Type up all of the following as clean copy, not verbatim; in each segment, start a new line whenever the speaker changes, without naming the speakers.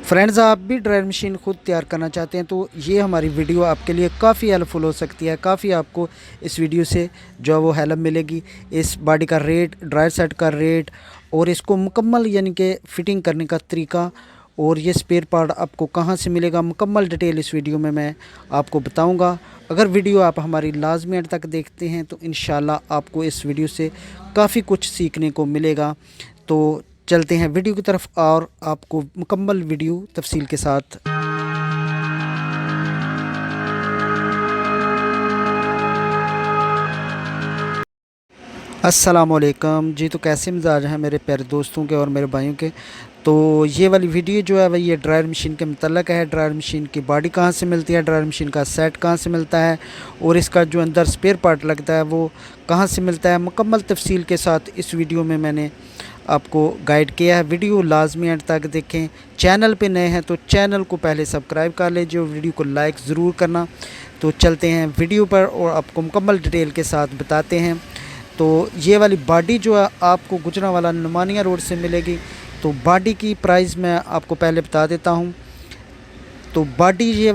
Friends, आप भी dryer machine खुद तैयार करना चाहते हैं तो ये हमारी वीडियो आपके लिए काफ़ी हेल्पफुल हो सकती है। काफ़ी आपको इस वीडियो से जो है वो हेल्प मिलेगी। इस बॉडी का रेट, ड्रायर सेट का रेट और इसको मुकम्मल यानी कि फ़िटिंग करने का तरीका और ये स्पेयर पार्ट आपको कहाँ से मिलेगा, मुकम्मल डिटेल इस वीडियो में मैं आपको बताऊँगा। अगर वीडियो आप हमारी लाजमी एंड तक देखते हैं तो इंशाल्लाह आपको इस वीडियो से काफ़ी कुछ सीखने को मिलेगा। तो चलते हैं वीडियो की तरफ और आपको मुकम्मल वीडियो तफसील के साथ। अस्सलामुअलैकुम जी। तो कैसे मिजाज हैं मेरे प्यारे दोस्तों के और मेरे भाइयों के। तो ये वाली वीडियो जो है वह ये ड्रायर मशीन के मतलब है। ड्रायर मशीन की बॉडी कहाँ से मिलती है, ड्रायर मशीन का सेट कहाँ से मिलता है और इसका जो अंदर स्पेयर पार्ट लगता है वो कहाँ से मिलता है, मुकम्मल तफसील के साथ इस वीडियो में मैंने आपको गाइड किया है। वीडियो लाजमी एंड तक देखें। चैनल पे नए हैं तो चैनल को पहले सब्सक्राइब कर लीजिए और वीडियो को लाइक ज़रूर करना। तो चलते हैं वीडियो पर और आपको मुकम्मल डिटेल के साथ बताते हैं। तो ये वाली बॉडी जो है आपको गुजरांवाला नुमानिया रोड से मिलेगी। तो बॉडी की प्राइस मैं आपको पहले बता देता हूँ। तो बॉडी ये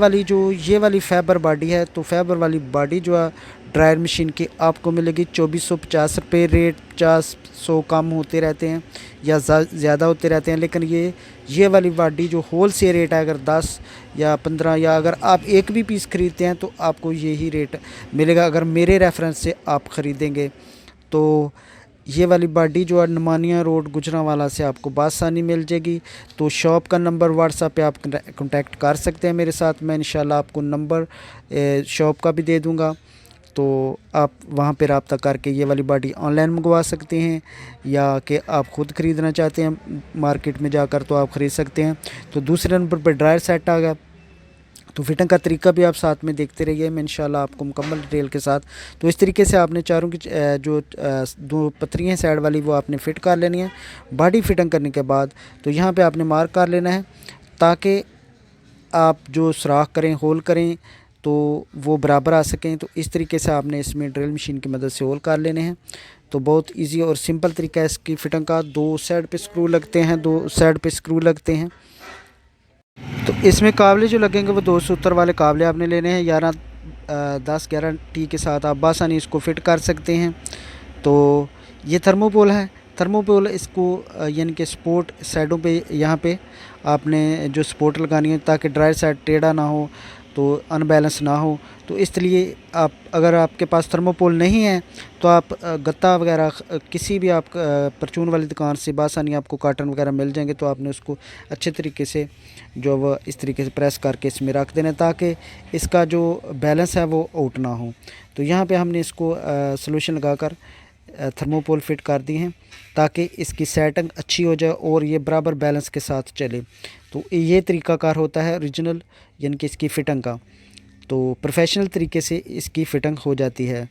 वाली फाइबर बॉडी है। तो फाइबर वाली बॉडी जो है ड्रायर मशीन की आपको मिलेगी 2450 रुपये। रेट 50-100 कम होते रहते हैं या ज़्यादा होते रहते हैं, लेकिन ये वाली बॉडी जो होल सेल रेट है, अगर 10 या 15 या अगर आप एक भी पीस ख़रीदते हैं तो आपको यही रेट मिलेगा अगर मेरे रेफरेंस से आप ख़रीदेंगे। तो ये वाली बॉडी जो है नुमानिया रोड गुजरांवाला से आपको बासानी मिल जाएगी। तो शॉप का नंबर व्हाट्सएप पे आप कांटेक्ट कर सकते हैं मेरे साथ। मैं इंशाल्लाह आपको नंबर शॉप का भी दे दूंगा। तो आप वहाँ पे रब्ता करके ये वाली बॉडी ऑनलाइन मंगवा सकते हैं या कि आप ख़ुद ख़रीदना चाहते हैं मार्केट में जाकर तो आप ख़रीद सकते हैं। तो दूसरे नंबर पर ड्रायर सेट आ गया। तो फिटिंग का तरीका भी आप साथ में देखते रहिए, मैं इंशाल्लाह आपको मुकम्मल डिटेल के साथ। तो इस तरीके से आपने चारों की जो दो पत्रियाँ हैं साइड वाली वो आपने फ़िट कर लेनी है। बॉडी फिटिंग करने के बाद तो यहाँ पे आपने मार्क कर लेना है ताकि आप जो सुराख करें, होल करें तो वो बराबर आ सकें। तो इस तरीके से आपने इसमें ड्रिल मशीन की मदद से होल कर लेने हैं। तो बहुत इजी और सिंपल तरीका है इसकी फ़िटिंग का। दो साइड पे स्क्रू लगते हैं, दो साइड पे स्क्रू लगते हैं। तो इसमें काबले जो लगेंगे वो 2 सूत्र वाले काबले आपने लेने हैं। 10-11 टी के साथ आप बासानी इसको फ़िट कर सकते हैं। तो ये थर्मोपोल है। थर्मोपोल इसको यानी कि सपोर्ट साइडों पे यहाँ पे आपने जो सपोर्ट लगानी है ताकि ड्रायर साइड टेढ़ा ना हो, तो अनबैलेंस ना हो। तो इसलिए आप अगर आपके पास थर्मोपोल नहीं है तो आप गत्ता वगैरह किसी भी आप परचून वाली दुकान से बासानी आपको काटन वगैरह मिल जाएंगे। तो आपने उसको अच्छे तरीके से जो वह इस तरीके से प्रेस करके इसमें रख देना ताकि इसका जो बैलेंस है वो आउट ना हो। तो यहाँ पे हमने इसको सॉल्यूशन लगाकर थर्मोपोल फिट कर दी हैं ताकि इसकी सेटिंग अच्छी हो जाए और ये बराबर बैलेंस के साथ चले। तो ये तरीक़ाकार होता है ओरिजिनल यानी कि इसकी फ़िटिंग का। तो प्रोफेशनल तरीके से इसकी फ़िटिंग हो जाती है।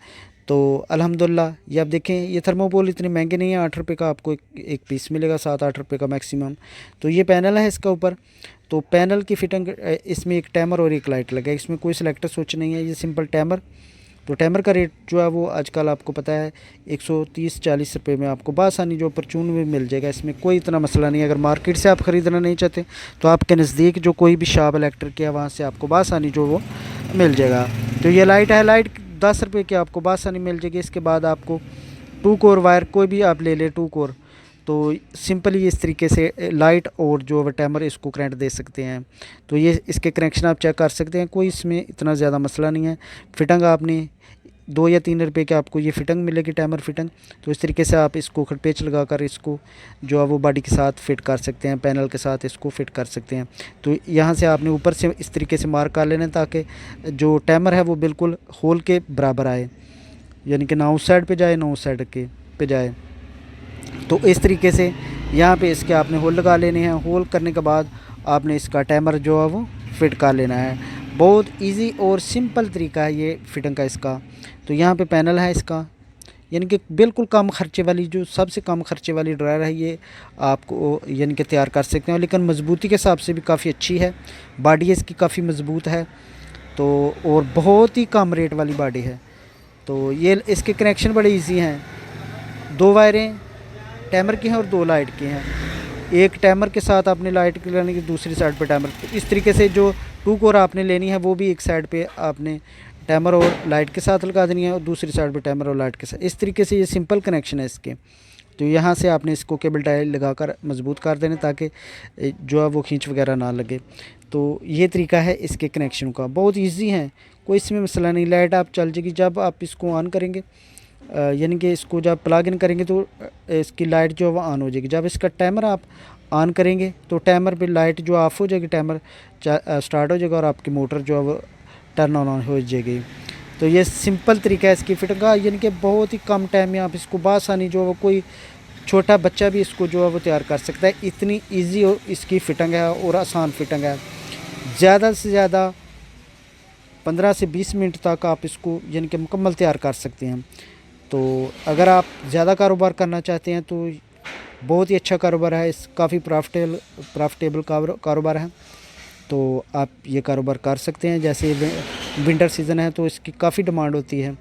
तो अल्हम्दुलिल्लाह ये आप देखें, ये थर्मोपोल इतने महंगे नहीं है। 8 रुपये का आपको एक पीस मिलेगा, 7-8 रुपये का मैक्सिमम। तो ये पैनल है इसका ऊपर। तो पैनल की फ़िटिंग इसमें एक टाइमर और एक लाइट लगा है। इसमें कोई सिलेक्टर स्विच नहीं है, ये सिंपल टाइमर। तो टाइमर का रेट जो है वो आजकल आपको पता है 130-40 रुपये में आपको बासानी जो परचून में मिल जाएगा। इसमें कोई इतना मसला नहीं है। अगर मार्केट से आप ख़रीदना नहीं चाहते तो आपके नज़दीक जो कोई भी शॉप इलेक्ट्रिक है वहाँ से आपको बासानी जो वो मिल जाएगा। तो ये लाइट है, लाइट 10 रुपये की आपको बासानी मिल जाएगी। इसके बाद आपको 2 कोर वायर कोई भी आप ले लें, 2 कोर। तो सिंपली इस तरीके से लाइट और जो टाइमर इसको करंट दे सकते हैं। तो ये इसके कनेक्शन आप चेक कर सकते हैं, कोई इसमें इतना ज़्यादा मसला नहीं है। फ़िटिंग आपने 2 या 3 रुपये की आपको ये फ़िटिंग मिलेगी, टाइमर फ़िटिंग। तो इस तरीके से आप इसको पेच लगा कर इसको जो है वो बॉडी के साथ फ़िट कर सकते हैं, पैनल के साथ इसको फ़िट कर सकते हैं। तो यहाँ से आपने ऊपर से इस तरीके से मार्क कर लेना ताकि जो टाइमर है वो बिल्कुल होल के बराबर आए, यानी कि ना उस साइड पे जाए ना उस साइड के पे जाए। तो इस तरीके से यहाँ पे इसके आपने होल लगा लेने हैं। होल करने के बाद आपने इसका टाइमर जो है वो फिट कर लेना है। बहुत इजी और सिंपल तरीका है ये फिटिंग का इसका। तो यहाँ पे पैनल है इसका, यानी कि बिल्कुल कम खर्चे वाली, जो सबसे कम खर्चे वाली ड्रायर है ये आपको यानी कि तैयार कर सकते हैं। लेकिन मज़बूती के हिसाब से भी काफ़ी अच्छी है, बॉडी इसकी काफ़ी मज़बूत है। तो और बहुत ही कम रेट वाली बॉडी है। तो ये इसके कनेक्शन बड़े ईजी हैं। 2 वायरें टाइमर की हैं और 2 लाइट की हैं। एक टाइमर के साथ आपने लाइट लगानी है, दूसरी साइड पे टाइमर। तो इस तरीके से जो 2 कोर आपने लेनी है वो भी एक साइड पे आपने टाइमर और लाइट के साथ लगा देनी है और दूसरी साइड पे टाइमर और लाइट के साथ। इस तरीके से ये सिंपल कनेक्शन है इसके। तो यहाँ से आपने इसको केबल टाई लगाकर मजबूत कर देना ताकि जो है वो खींच वगैरह ना लगे। तो ये तरीका है इसके कनेक्शन का, बहुत इजी है, कोई इसमें मसला नहीं। लाइट आप चल जाएगी जब आप इसको ऑन करेंगे, यानी कि इसको जब प्लग इन करेंगे तो इसकी लाइट जो है वो ऑन हो जाएगी। जब इसका टाइमर आप ऑन करेंगे तो टाइमर पे लाइट जो ऑफ हो जाएगी, टाइमर स्टार्ट हो जाएगा और आपकी मोटर जो है वो टर्न ऑन हो जाएगी। तो ये सिंपल तरीका है इसकी फिटिंग का, यानी कि बहुत ही कम टाइम में आप इसको बासानी जो है कोई छोटा बच्चा भी इसको जो है वो तैयार कर सकता है। इतनी ईजी इसकी फिटिंग है और आसान फिटिंग है। ज़्यादा से ज़्यादा 15 से 20 मिनट तक आप इसको यानी कि मुकम्मल तैयार कर सकते हैं। तो अगर आप ज़्यादा कारोबार करना चाहते हैं तो बहुत ही अच्छा कारोबार है, इस काफ़ी प्रॉफिटेबल कारोबार है। तो आप ये कारोबार कर सकते हैं। जैसे विंटर सीज़न है तो इसकी काफ़ी डिमांड होती है।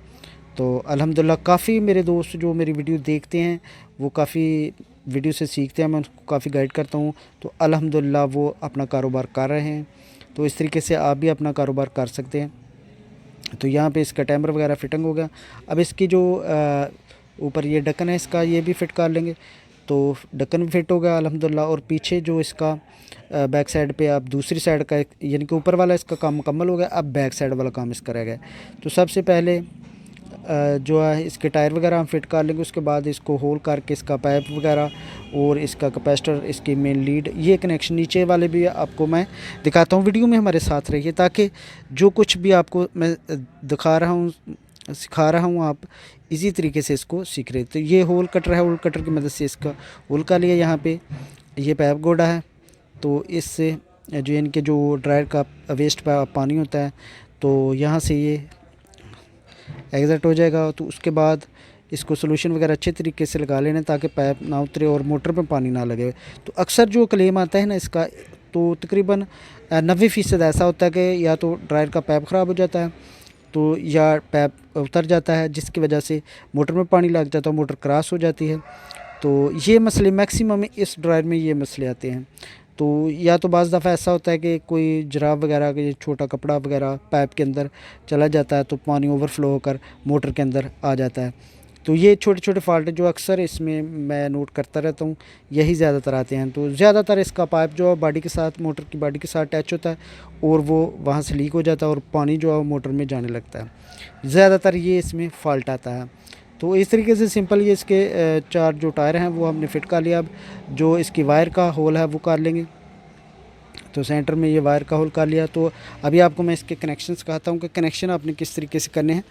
तो अल्हम्दुलिल्लाह काफ़ी मेरे दोस्त जो मेरी वीडियो देखते हैं वो काफ़ी वीडियो से सीखते हैं, मैं उनको काफ़ी गाइड करता हूँ। तो अल्हम्दुलिल्लाह वो अपना कारोबार कर रहे हैं। तो इस तरीके से आप भी अपना कारोबार कर सकते हैं। तो यहाँ पे इसका टाइमर वगैरह फिटिंग हो गया। अब इसकी जो ऊपर ये ढक्कन है इसका, ये भी फिट कर लेंगे। तो ढक्कन भी फिट हो गया अल्हम्दुलिल्लाह। और पीछे जो इसका बैक साइड पे आप दूसरी साइड का यानी कि ऊपर वाला इसका काम मुकम्मल हो गया, अब बैक साइड वाला काम इसका रह गया। तो सबसे पहले जो है इसके टायर वगैरह हम फिट कर लेंगे, उसके बाद इसको होल करके इसका पाइप वगैरह और इसका कैपेसिटर, इसकी मेन लीड, ये कनेक्शन नीचे वाले भी आपको मैं दिखाता हूँ। वीडियो में हमारे साथ रहिए ताकि जो कुछ भी आपको मैं दिखा रहा हूँ सिखा रहा हूँ आप इजी तरीके से इसको सीख रहे। तो ये होल कटर है, होल कटर की मदद से इसका होल कर लिया। यहाँ पे ये पाइप गोडा है, तो इससे जो इनके जो ड्रायर का वेस्ट पानी होता है तो यहाँ से ये एग्ज़िट हो जाएगा। तो उसके बाद इसको सोल्यूशन वगैरह अच्छे तरीके से लगा लेना ताकि पाइप ना उतरे और मोटर पे पानी ना लगे। तो अक्सर जो क्लेम आता है ना इसका, तो तकरीबन 90% ऐसा होता है कि या तो ड्रायर का पाइप ख़राब हो जाता है तो या पाइप उतर जाता है जिसकी वजह से मोटर में पानी लग जाता है, मोटर क्रॉस हो जाती है। तो ये मसले मैक्सिमम इस ड्रायर में ये मसले आते हैं। तो या तो बाज़ दफ़ा ऐसा होता है कि कोई जुराब वगैरह का छोटा कपड़ा वगैरह पाइप के अंदर चला जाता है तो पानी ओवरफ्लो होकर मोटर के अंदर आ जाता है। तो ये छोटे छोटे फॉल्ट जो अक्सर इसमें मैं नोट करता रहता हूँ, यही ज़्यादातर आते हैं। तो ज़्यादातर इसका पाइप जो है बॉडी के साथ, मोटर की बॉडी के साथ अटैच होता है और वो वहाँ से लीक हो जाता है और पानी जो है मोटर में जाने लगता है। ज़्यादातर ये इसमें फ़ॉल्ट आता है। तो इस तरीके से सिंपल ये इसके 4 जो टायर हैं वो हमने फ़िट कर लिया। अब जो इसकी वायर का होल है वो कर लेंगे। तो सेंटर में ये वायर का होल कर लिया। तो अभी आपको मैं इसके कनेक्शन सिखाता हूँ कि कनेक्शन आपने किस तरीके से करने हैं।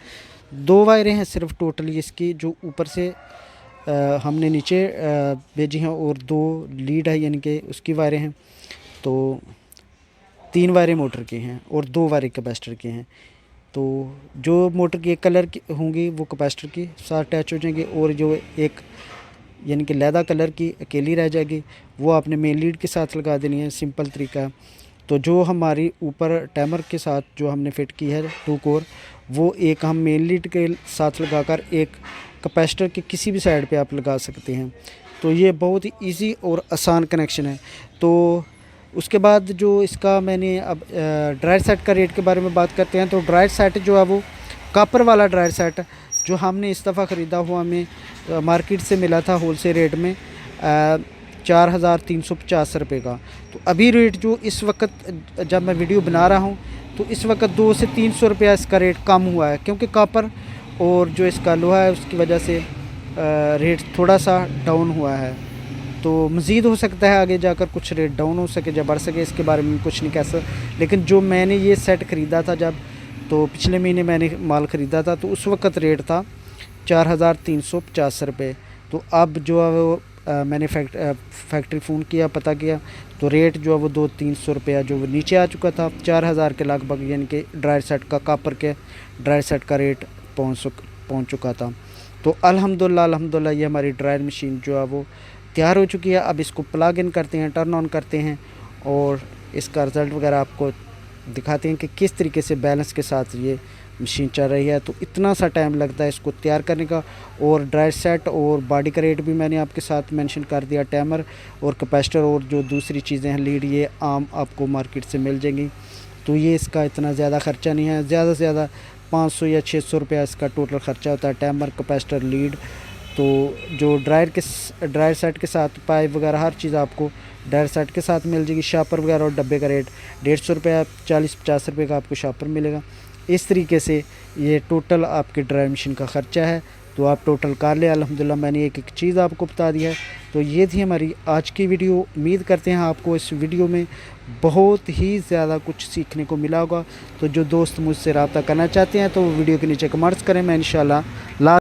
2 वायरें हैं सिर्फ टोटली इसकी, जो ऊपर से हमने नीचे भेजी हैं और 2 लीड है यानी कि उसकी वायरें हैं। तो 3 वायरें मोटर की हैं और 2 वायरें कैपेसिटर की हैं। तो जो मोटर की एक कलर की होंगी वो कैपेसिटर की साथ अटैच हो जाएंगी और जो एक यानी कि लैदा कलर की अकेली रह जाएगी वो आपने मेन लीड के साथ लगा देनी है। सिंपल तरीका है। तो जो हमारी ऊपर टाइमर के साथ जो हमने फ़िट की है 2 कोर, वो एक हम मेन लीड के साथ लगाकर एक कैपेसिटर के किसी भी साइड पे आप लगा सकते हैं। तो ये बहुत ही ईजी और आसान कनेक्शन है। तो उसके बाद जो इसका मैंने अब ड्रायर सेट का रेट के बारे में बात करते हैं। तो ड्रायर सेट जो है वो कॉपर वाला ड्रायर सेट जो हमने इस दफ़ा ख़रीदा हुआ हमें मार्केट से मिला था होल सेल रेट में 4,350 रुपये का। तो अभी रेट जो इस वक्त जब मैं वीडियो बना रहा हूँ तो इस वक्त 200 से 300 रुपया इसका रेट कम हुआ है, क्योंकि कॉपर और जो इसका लोहा है उसकी वजह से रेट थोड़ा सा डाउन हुआ है। तो मज़ीद हो सकता है आगे जाकर कुछ रेट डाउन हो सके या बढ़ सके, इसके बारे में कुछ नहीं कह सकता। लेकिन जो मैंने ये सेट ख़रीदा था जब, तो पिछले महीने मैंने माल ख़रीदा था तो उस वक्त रेट था 4,350 रुपये। तो अब जो है वो मैंने फैक्ट्री फ़ोन किया, पता किया, तो रेट जो है वो 200-300 रुपया जो वो नीचे आ चुका था 4,000 के लगभग, यानी कि ड्रायर सेट का कॉपर के ड्रायर सेट का रेट पहुँच चुका था। तो अल्हम्दुलिल्लाह ये हमारी ड्रायर मशीन जो है वो तैयार हो चुकी है। अब इसको प्लग इन करते हैं, टर्न ऑन करते हैं और इसका रिज़ल्ट वगैरह आपको दिखाते हैं कि किस तरीके से बैलेंस के साथ ये मशीन चल रही है। तो इतना सा टाइम लगता है इसको तैयार करने का। और ड्रायर सेट और बॉडी का रेट भी मैंने आपके साथ मेंशन कर दिया। टाइमर और कैपेसिटर और जो दूसरी चीज़ें हैं लीड, ये आम आपको मार्केट से मिल जाएंगी। तो ये इसका इतना ज़्यादा ख़र्चा नहीं है, ज़्यादा से ज़्यादा 500 या 600 रुपया इसका टोटल ख़र्चा होता है। Timer, capacitor, lead. तो जो ड्रायर सेट के साथ पाइप वगैरह हर चीज़ आपको ड्रायर सेट के साथ मिल जाएगी। शापर वगैरह और डब्बे का रेट 150 रुपया, 40-50 रुपये का आपको शापर मिलेगा। इस तरीके से ये टोटल आपके ड्रायर मशीन का ख़र्चा है। तो आप टोटल कर लें। अल्हम्दुलिल्लाह मैंने एक एक चीज़ आपको बता दी है। तो ये थी हमारी आज की वीडियो। उम्मीद करते हैं आपको इस वीडियो में बहुत ही ज़्यादा कुछ सीखने को मिला होगा। तो जो दोस्त मुझसे रब्ता करना चाहते हैं तो वो वीडियो के नीचे कमेंट्स करें। मैं इंशाल्लाह ला